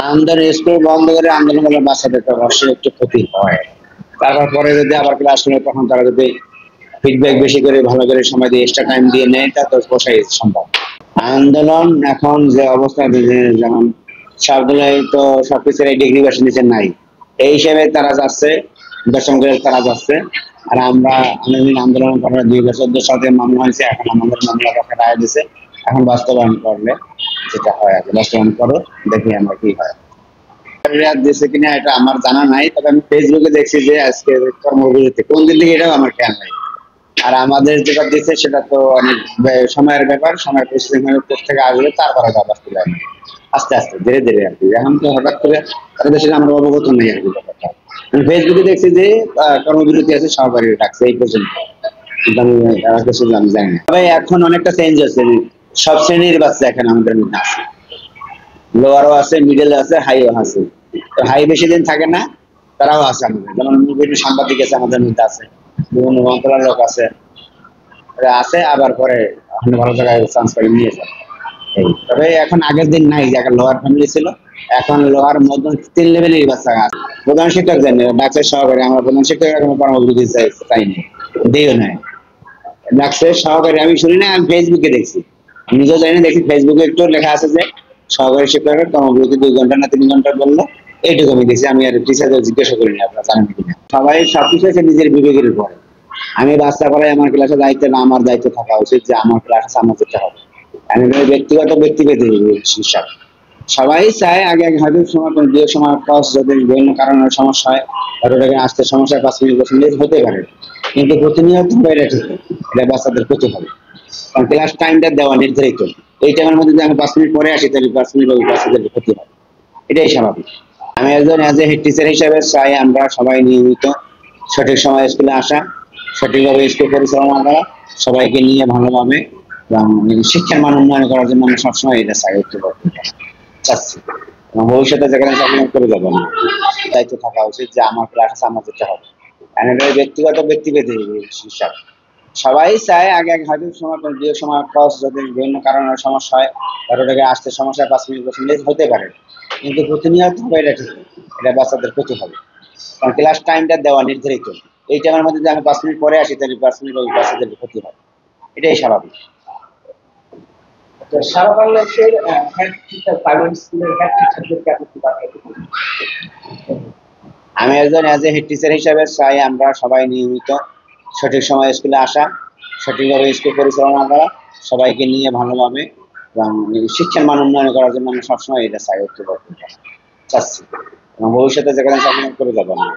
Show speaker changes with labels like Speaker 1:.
Speaker 1: আন্দোলন স্কুল বন্ধ করে আন্দোলন করলে বাচ্চাদের তো অবশ্যই একটু ক্ষতি হয়। তারপর পরে যদি আবার ক্লাস শুনে তখন তারা যদি ফিডব্যাক বেশি করে ভালো করে সময় দিয়ে এক্সট্রা টাইম দিয়ে নেয় তা তো বসাই সম্ভব। আন্দোলন এখন যে অবস্থা যেমন সবগুলোই তো সবকিছুর ডিগ্রি ভার্সন নিচে নাই, এই হিসেবে তারা যাচ্ছে, দশম গ্রেড তারা যাচ্ছে। আর আমরা আন্দোলন করার 2014 সালে মামলা হয়েছে, এখন আমাদের মামলা রায় দিছে, এখন বাস্তবায়ন করলে যেটা হয় আর কি, বাস্তবায়ন করো, দেখি আমরা কি হয়। দিয়েছে কিনা এটা আমার জানা নাই, তবে আমি ফেসবুকে দেখছি যে আজকে কর্মবিরতি কোন দিন থেকে এটাও আমার খেয়াল নাই। আর আমাদের যেটা দিচ্ছে সেটা তো অনেক সময়ের ব্যাপার, সময় পরিস্থিতি থেকে আসলে তারপরে বাস্তবায়ন আস্তে আস্তে ধীরে ধীরে আর কি। এখন তো হঠাৎ করে তাদের সাথে আমরা অবগত নেই আর কি ব্যাপারটা। আমি ফেসবুকে দেখছি যে কর্মবিরতি আছে, সহকারী ডাকছে, এই পর্যন্ত। কিন্তু আমি কিছু জানি না। তবে এখন অনেকটা চেঞ্জ হচ্ছে, সব শ্রেণীর বাচ্চা এখন আমাদের মধ্যে আছে, লোয়ারও আছে, মিডল আছে, হাইও আছে। তো হাই বেশি দিন থাকে না, তারাও আছে আমাদের, যেমন বিভিন্ন সাংবাদিক আছে আমাদের মধ্যে আছে, বিভিন্ন মন্ত্রণালয় লোক আছে, আছে আবার পরে ভালো জায়গায় চান্স করে নিয়ে যায়। তবে এখন আগের দিন নাই, যে লোয়ার ফ্যামিলি ছিল, এখন লোয়ার মধ্যে 3 লেভেলের বাচ্চা আছে। প্রধান শিক্ষক জানি, ডাক্তার সহকারী, আমরা প্রধান শিক্ষক এখন কর্মবিরতি চাইনি, দিও নাই। ডাক্তার সহকারী আমি শুনি না, আমি ফেসবুকে দেখছি, আমি নিজেও জানি না, দেখি ফেসবুকে একটু লেখা আছে যে সহকারী শিক্ষকের কর্মবিরতি 2 ঘন্টা না 3 ঘন্টা বললো, এইটুকু আমি দেখছি। আমি আর টিচারদের জিজ্ঞাসা করিনি আপনারা জানেন কিনা। সবাই সবকিছু আছে নিজের বিবেকের উপরে। আমি বাচ্চা পড়াই, আমার ক্লাসে দায়িত্ব না, আমার দায়িত্ব থাকা উচিত যে আমার ক্লাসে আমার যেতে হবে। আমি ব্যক্তিগত ব্যক্তিভেদে হিসাব। সবাই চায় আগে হয়তো সময় দীর্ঘ সময় ক্লাস যদি বিভিন্ন কারণে সমস্যা হয়, ওটাকে আসতে সমস্যা 5 মিনিট 10 মিনিট হতে পারে, কিন্তু প্রতিনিয়ত এটা ঠিক, এটা বাচ্চাদের ক্ষতি হবে। কারণ ক্লাস টাইমটা দেওয়া নির্ধারিত, এই টাইমের মধ্যে যদি আমি 5 মিনিট পরে আসি তাহলে 5 মিনিট ওই বাচ্চাদের ক্ষতি হয়, এটাই স্বাভাবিক। আমি একজন এজ এ হেড টিচার হিসেবে চাই আমরা সবাই নিয়মিত সঠিক সময় স্কুলে আসা, সঠিকভাবে স্কুল পরিচালনা করা, সবাইকে নিয়ে ভালোভাবে এবং শিক্ষার মান উন্নয়ন করার জন্য আমি সবসময় এটা চাচ্ছি। এবং ভবিষ্যতে যেখানে চাকরি করে যাবো না, দায়িত্ব থাকা উচিত যে আমার ক্লাস আমার যেতে হবে। কারণ এটা ব্যক্তিগত ব্যক্তিভেদে হিসাব। সবাই চায় আগে হয়তো সময় দীর্ঘ সময় ক্লাস যদি বিভিন্ন কারণে সমস্যা হয়, ওটাকে আসতে সমস্যা 5 মিনিট 10 মিনিট হতে পারে, কিন্তু প্রতিনিয়ত হবে এটা ঠিক, এটা বাচ্চাদের ক্ষতি হবে। কারণ ক্লাস টাইমটা দেওয়া নির্ধারিত, এই টাইমের মধ্যে যদি আমি 5 মিনিট পরে আসি তাহলে 5 মিনিট ওই বাচ্চাদের ক্ষতি হয়, এটাই স্বাভাবিক।
Speaker 2: সারা বাংলাদেশের হেড টিচার, প্রাইমারি স্কুলের হেড টিচারদেরকে আপনি কি বার্তা দিবেন?
Speaker 1: আমি একজন এজ এ হেড টিচার হিসেবে চাই আমরা সবাই নিয়মিত সঠিক সময় স্কুলে আসা, সঠিকভাবে স্কুল পরিচালনা করা, সবাইকে নিয়ে ভালোভাবে এবং শিক্ষার মান উন্নয়ন করার জন্য আমি সবসময় এটা চাচ্ছি এবং ভবিষ্যতে যেখানে চাকরি করে যাবো না।